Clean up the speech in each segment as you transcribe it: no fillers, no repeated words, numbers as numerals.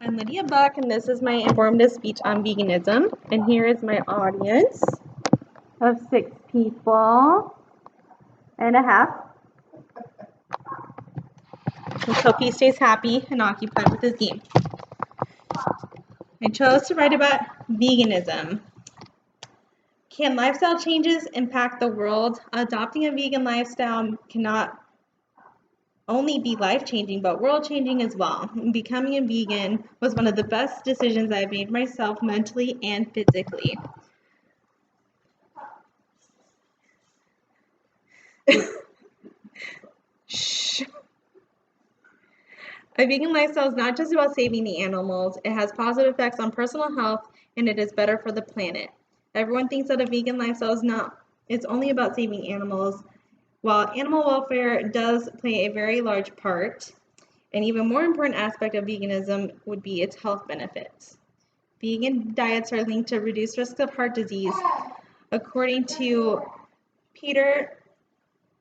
I'm Lydia Buck, and this is my informative speech on veganism. And here is my audience of 6 people and a half. Let's hope he stays happy and occupied with his game. I chose to write about veganism. Can lifestyle changes impact the world? Adopting a vegan lifestyle cannot only be life-changing, but world-changing as well. Becoming a vegan was one of the best decisions I've made myself mentally and physically. Shh. A vegan lifestyle is not just about saving the animals. It has positive effects on personal health, and it is better for the planet. Everyone thinks that a vegan lifestyle it's only about saving animals. While animal welfare does play a very large part, an even more important aspect of veganism would be its health benefits. Vegan diets are linked to reduced risk of heart disease. According to Peter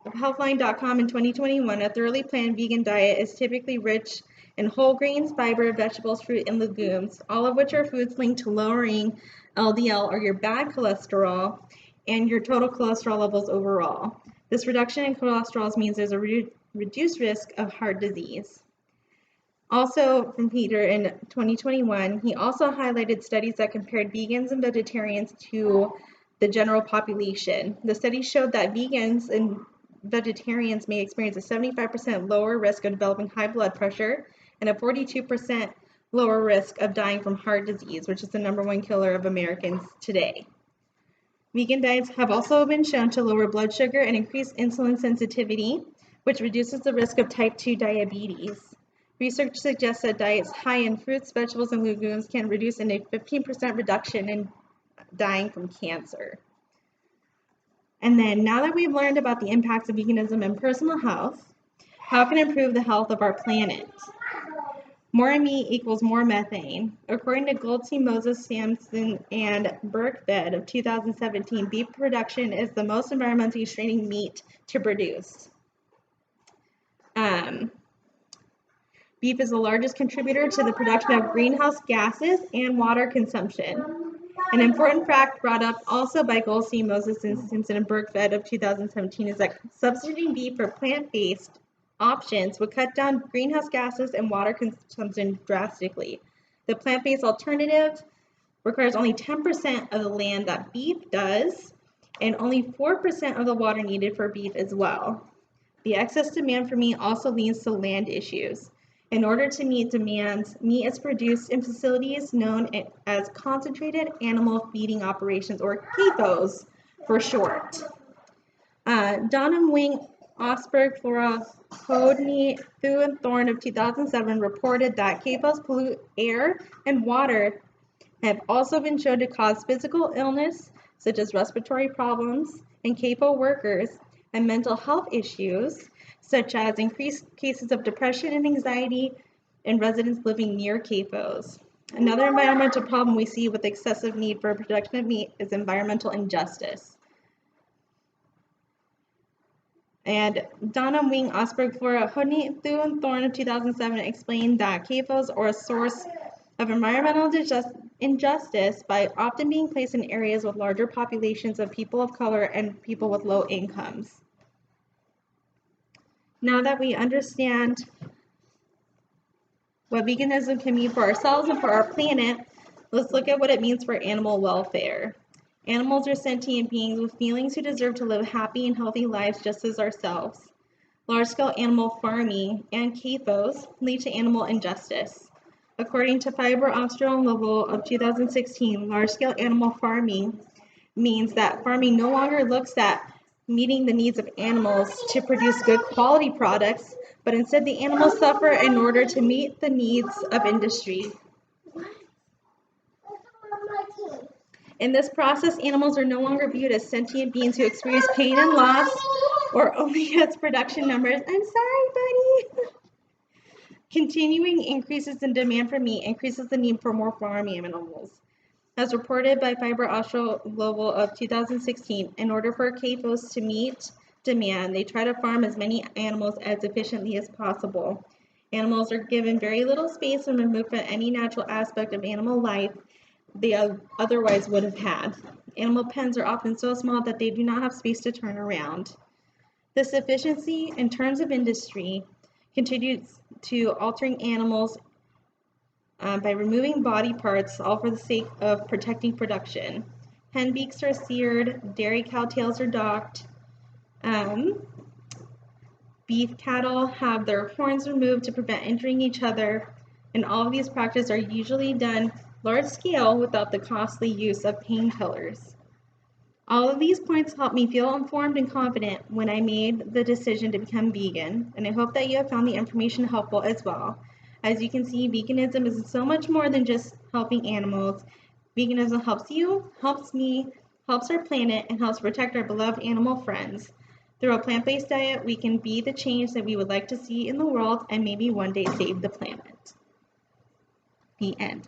of Healthline.com in 2021, a thoroughly planned vegan diet is typically rich in whole grains, fiber, vegetables, fruit, and legumes, all of which are foods linked to lowering LDL, or your bad cholesterol, and your total cholesterol levels overall. This reduction in cholesterol means there's a reduced risk of heart disease. Also from Peter in 2021, he also highlighted studies that compared vegans and vegetarians to the general population. The study showed that vegans and vegetarians may experience a 75% lower risk of developing high blood pressure and a 42% lower risk of dying from heart disease, which is the #1 killer of Americans today. Vegan diets have also been shown to lower blood sugar and increase insulin sensitivity, which reduces the risk of type 2 diabetes. Research suggests that diets high in fruits, vegetables, and legumes can reduce a 15% reduction in dying from cancer. And then, now that we've learned about the impacts of veganism and personal health, how can it improve the health of our planet? More meat equals more methane. According to Goldstein, Moses, Sampson, and Berkfed of 2017, beef production is the most environmentally straining meat to produce. Beef is the largest contributor to the production of greenhouse gases and water consumption. An important fact brought up also by Goldstein, Moses, and Simpson and Berkfed of 2017 is that substituting beef for plant-based options would cut down greenhouse gases and water consumption drastically. The plant-based alternative requires only 10% of the land that beef does, and only 4% of the water needed for beef as well. The excess demand for meat also leads to land issues. In order to meet demands, meat is produced in facilities known as concentrated animal feeding operations, or CAFOs for short. Donham, Wing, Osberg, Flora, Hodney, Thu, and Thorne of 2007 reported that CAFOs pollute air and water, have also been shown to cause physical illness, such as respiratory problems in CAFO workers, and mental health issues, such as increased cases of depression and anxiety in residents living near CAFOs. Another environmental problem we see with excessive need for production of meat is environmental injustice. And Donna Wing, Osberg, Flora, Hodney, Thu, and Thorne of 2007 explained that CAFOs are a source of environmental injustice by often being placed in areas with larger populations of people of color and people with low incomes. Now that we understand what veganism can mean for ourselves and for our planet, let's look at what it means for animal welfare. Animals are sentient beings with feelings who deserve to live happy and healthy lives just as ourselves. Large-scale animal farming and CAFOs lead to animal injustice. According to Fiber, Austral, and Lovell of 2016, large-scale animal farming means that farming no longer looks at meeting the needs of animals to produce good quality products, but instead the animals suffer in order to meet the needs of industry. In this process, animals are no longer viewed as sentient beings who experience pain and loss, or only as production numbers. I'm sorry, buddy. Continuing increases in demand for meat increases the need for more farm animals. As reported by Fiber Austral Global of 2016, in order for CAFOs to meet demand, they try to farm as many animals as efficiently as possible. Animals are given very little space and removed from any natural aspect of animal life they otherwise would have had. Animal pens are often so small that they do not have space to turn around. This efficiency in terms of industry contributes to altering animals by removing body parts, all for the sake of protecting production. Hen beaks are seared, dairy cow tails are docked, beef cattle have their horns removed to prevent injuring each other, and all of these practices are usually done large scale without the costly use of painkillers. All of these points helped me feel informed and confident when I made the decision to become vegan, and I hope that you have found the information helpful as well. As you can see, veganism is so much more than just helping animals. Veganism helps you, helps me, helps our planet, and helps protect our beloved animal friends. Through a plant-based diet, we can be the change that we would like to see in the world and maybe one day save the planet. The end.